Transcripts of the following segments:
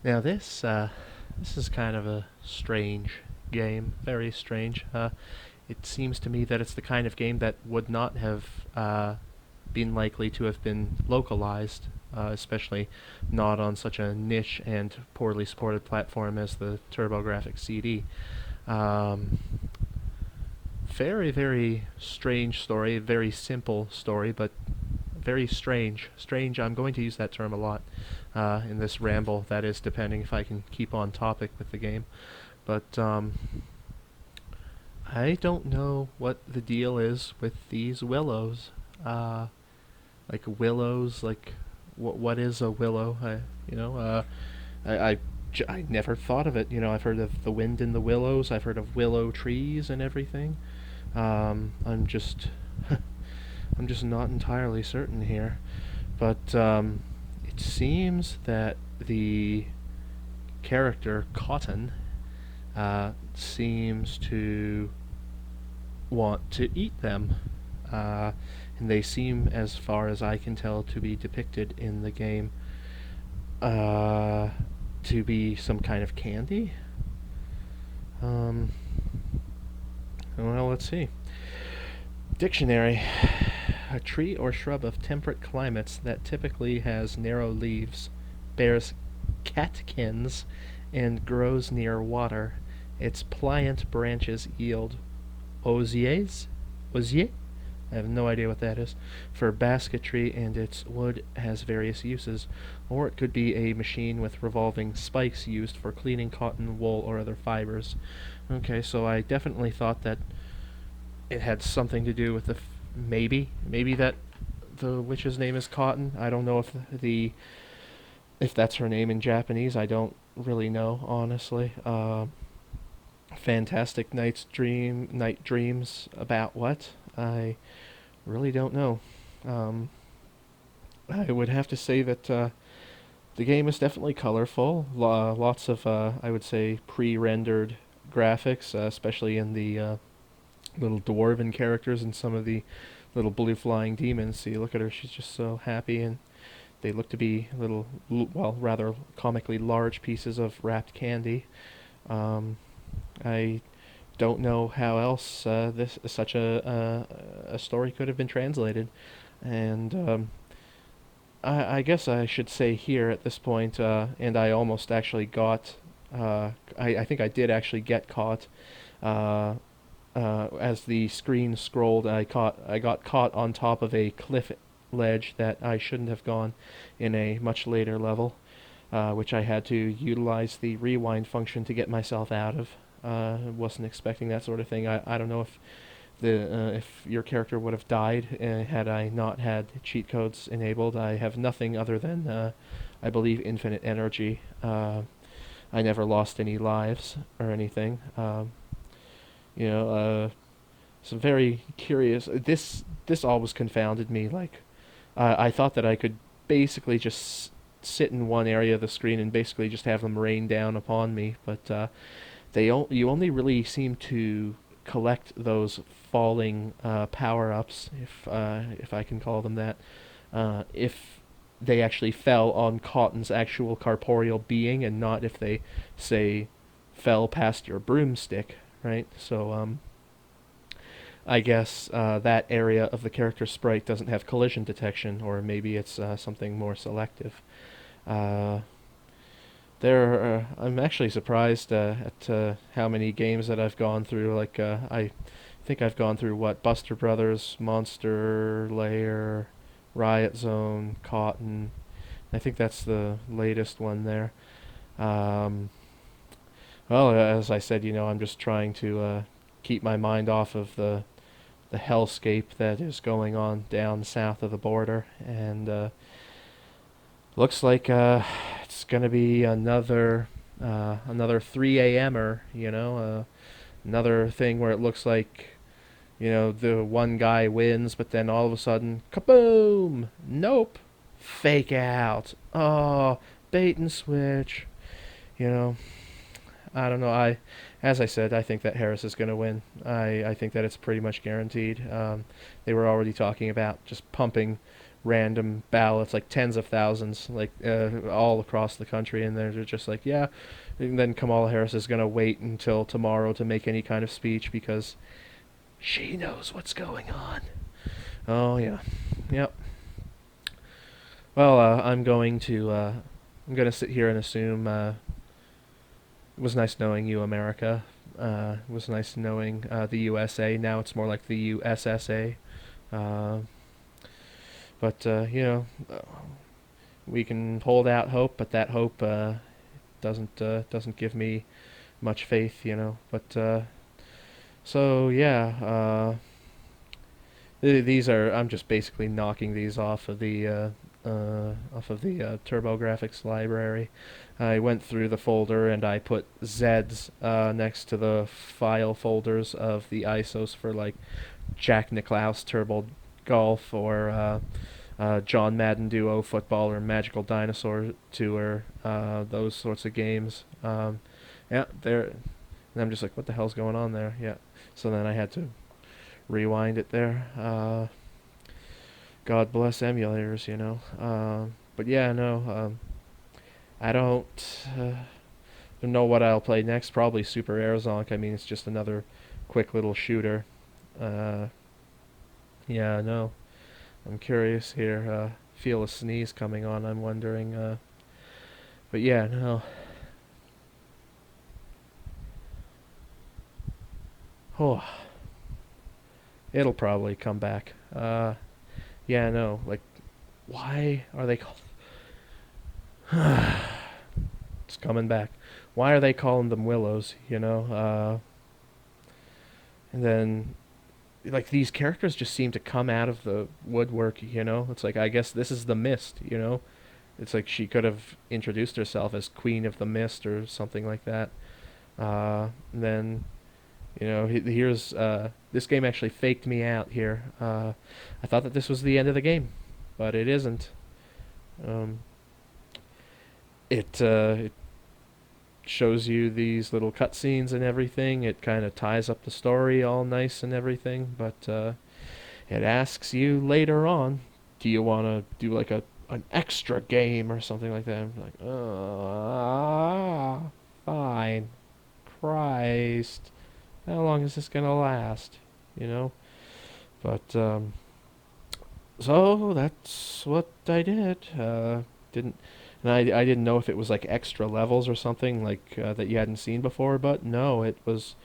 Now this is kind of a strange game, very strange. It seems to me that it's the kind of game that would not have been likely to have been localized, especially not on such a niche and poorly supported platform as the TurboGrafx CD. Um, Very, very strange story, very simple story, but very strange. Strange, I'm going to use that term a lot in this ramble, that is, depending if I can keep on topic with the game. But I don't know what the deal is with these willows. Uh, like willows, like what is a willow? I, I, I never thought of it. I've heard of the wind in the willows. I've heard of willow trees and everything. I'm just, I'm just not entirely certain here. But it seems that the character Cotton seems to want to eat them. Uh, and they seem, as far as I can tell, to be depicted in the game uh, to be some kind of candy. Um, well, let's see. Dictionary. A tree or shrub of temperate climates that typically has narrow leaves, bears catkins, and grows near water. Its pliant branches yield osiers? Osier? I have no idea what that is. For basketry, and its wood has various uses. Or it could be a machine with revolving spikes used for cleaning cotton, wool, or other fibers. Okay, so I definitely thought that it had something to do with maybe that the witch's name is Cotton. I don't know if that's her name in Japanese. I don't really know, honestly. Fantastic night dreams about what? I really don't know. Um, I would have to say that the game is definitely colorful. Lots of I would say pre-rendered graphics, especially in the little dwarven characters and some of the little blue flying demons. See, look at her; she's just so happy, and they look to be little, well, rather comically large pieces of wrapped candy. Um, I don't know how else this such a story could have been translated, and I guess I should say here at this point, and I almost actually got, I think I did actually get caught. Uh, as the screen scrolled, I got caught on top of a cliff ledge that I shouldn't have gone in a much later level, which I had to utilize the rewind function to get myself out of. Wasn't expecting that sort of thing. I don't know if your character would have died had I not had cheat codes enabled. I have nothing other than I believe infinite energy. I never lost any lives or anything. You know, some very curious. This always confounded me. Like, I thought that I could basically just sit in one area of the screen and basically just have them rain down upon me, but you only really seem to collect those falling power ups, if I can call them that, if they actually fell on Cotton's actual corporeal being and not if they say fell past your broomstick, right? So I guess that area of the character sprite doesn't have collision detection, or maybe it's something more selective. Uh, I'm actually surprised at how many games that I've gone through. Like I think I've gone through what Buster Brothers, Monster Lair, Riot Zone, Cotton. I think that's the latest one there. Um, well, as I said, I'm just trying to keep my mind off of the hellscape that is going on down south of the border, and looks like it's gonna be another 3 a.m.er, another thing where it looks like the one guy wins, but then all of a sudden, kaboom! Nope, fake out. Oh, bait and switch. You know, I don't know. As I said, I think that Harris is going to win. I think that it's pretty much guaranteed. They were already talking about just pumping random ballots, like tens of thousands, like all across the country, and they're just like, yeah. And then Kamala Harris is gonna wait until tomorrow to make any kind of speech because she knows what's going on. Oh yeah, yep. Well, I'm gonna sit here and assume it was nice knowing you, America. It was nice knowing the USA. Now it's more like the USSA. Uh, but we can hold out hope, but that hope doesn't give me much faith, But so yeah, these are I'm just basically knocking these off of the TurboGrafx library. I went through the folder and I put Zs next to the file folders of the ISOs for like Jack Nicklaus Turbo Golf or John Madden Duo Football or Magical Dinosaur Tour, those sorts of games. Yeah, there. And I'm just like, what the hell's going on there? Yeah. So then I had to rewind it there. God bless emulators. But yeah, no, I don't know what I'll play next. Probably Super Arizonk. I mean, it's just another quick little shooter. Uh, yeah, no, I'm curious here. Feel a sneeze coming on. I'm wondering. But yeah, no. Oh, it'll probably come back. Yeah, no. Like, why are they called? It's coming back. Why are they calling them willows? And then like these characters just seem to come out of the woodwork. It's like I guess this is the mist. It's like she could have introduced herself as Queen of the Mist or something like that. And then here's this game actually faked me out here. I thought that this was the end of the game, but it isn't. um, it shows you these little cutscenes and everything. It kind of ties up the story all nice and everything, but it asks you later on, do you want to do like an extra game or something like that? I'm like, fine. Christ, how long is this gonna last? You know. But so that's what I did. Didn't and I didn't know if it was like extra levels or something like that you hadn't seen before, but no, it was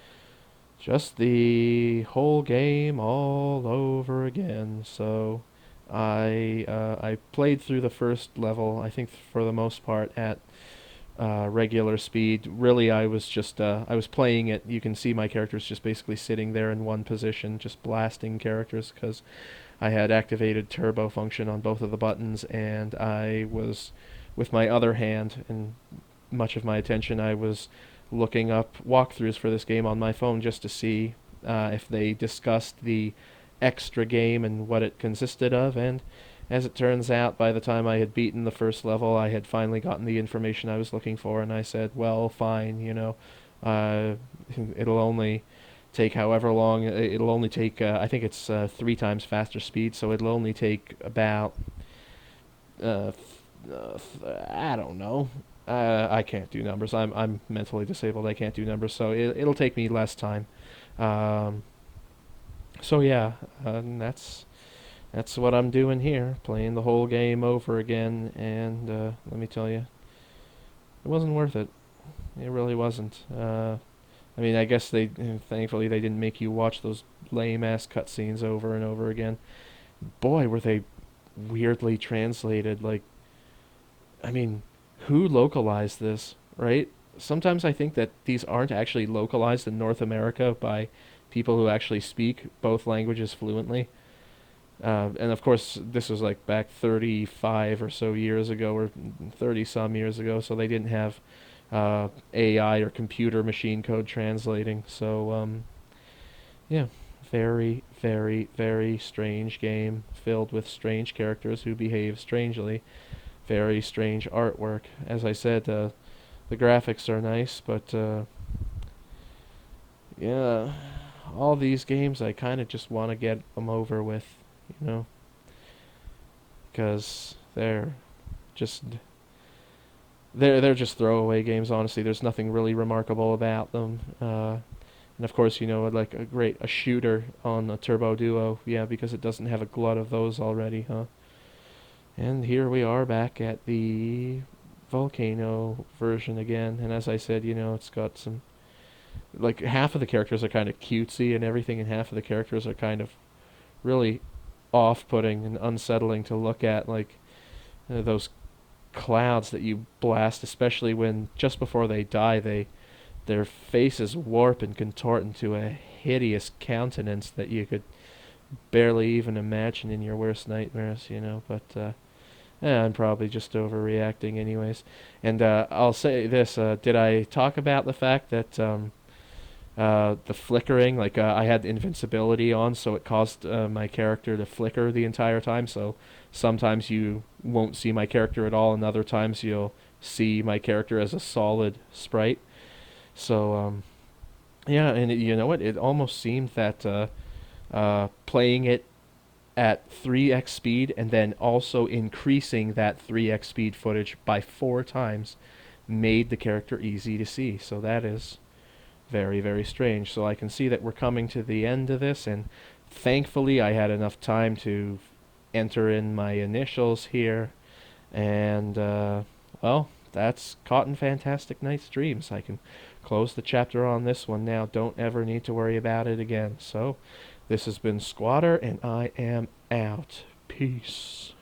just the whole game all over again. So I played through the first level, I think for the most part at regular speed. Really, I was playing it. You can see my character's just basically sitting there in one position, just blasting characters because I had activated turbo function on both of the buttons, and I was with my other hand and much of my attention I was looking up walkthroughs for this game on my phone just to see if they discussed the extra game and what it consisted of. And as it turns out, by the time I had beaten the first level, I had finally gotten the information I was looking for, and I said, well, fine, uh, it'll only take however long. It'll only take, I think it's 3 times faster speed, so it'll only take about, uh, I don't know. I can't do numbers. I'm mentally disabled. I can't do numbers, so it'll take me less time. Um, so yeah, and that's what I'm doing here, playing the whole game over again, and let me tell you, it wasn't worth it. It really wasn't. I mean, I guess thankfully they didn't make you watch those lame-ass cutscenes over and over again. Boy, were they weirdly translated. Like, I mean, who localized this, right? Sometimes I think that these aren't actually localized in North America by people who actually speak both languages fluently. And of course, this was like back 35 or so years ago, or 30 some years ago, so they didn't have AI or computer machine code translating. So, yeah, very, very, very strange game filled with strange characters who behave strangely. Very strange artwork. As I said, the graphics are nice, but yeah, all these games I kind of just want to get them over with, you know. because just they're just throwaway games. Honestly, there's nothing really remarkable about them. And of course, like a shooter on a Turbo Duo, yeah, because it doesn't have a glut of those already, huh? And here we are back at the Volcano version again. And as I said, it's got some, like, half of the characters are kind of cutesy and everything, and half of the characters are kind of really off-putting and unsettling to look at, like those clouds that you blast, especially when just before they die, their faces warp and contort into a hideous countenance that you could barely even imagine in your worst nightmares, But I'm probably just overreacting, anyways. And I'll say this: did I talk about the fact that the flickering, like I had invincibility on, so it caused my character to flicker the entire time. So sometimes you won't see my character at all, and other times you'll see my character as a solid sprite. So yeah, and you know what? It almost seemed that playing it at 3x speed and then also increasing that 3x speed footage by 4 times made the character easy to see. So that is very, very strange. So I can see that we're coming to the end of this, and thankfully I had enough time to enter in my initials here, and well, that's Caught in Fantastic Night's Dreams. I can close the chapter on this one now. Don't ever need to worry about it again. So this has been Skwatter, and I am out. Peace.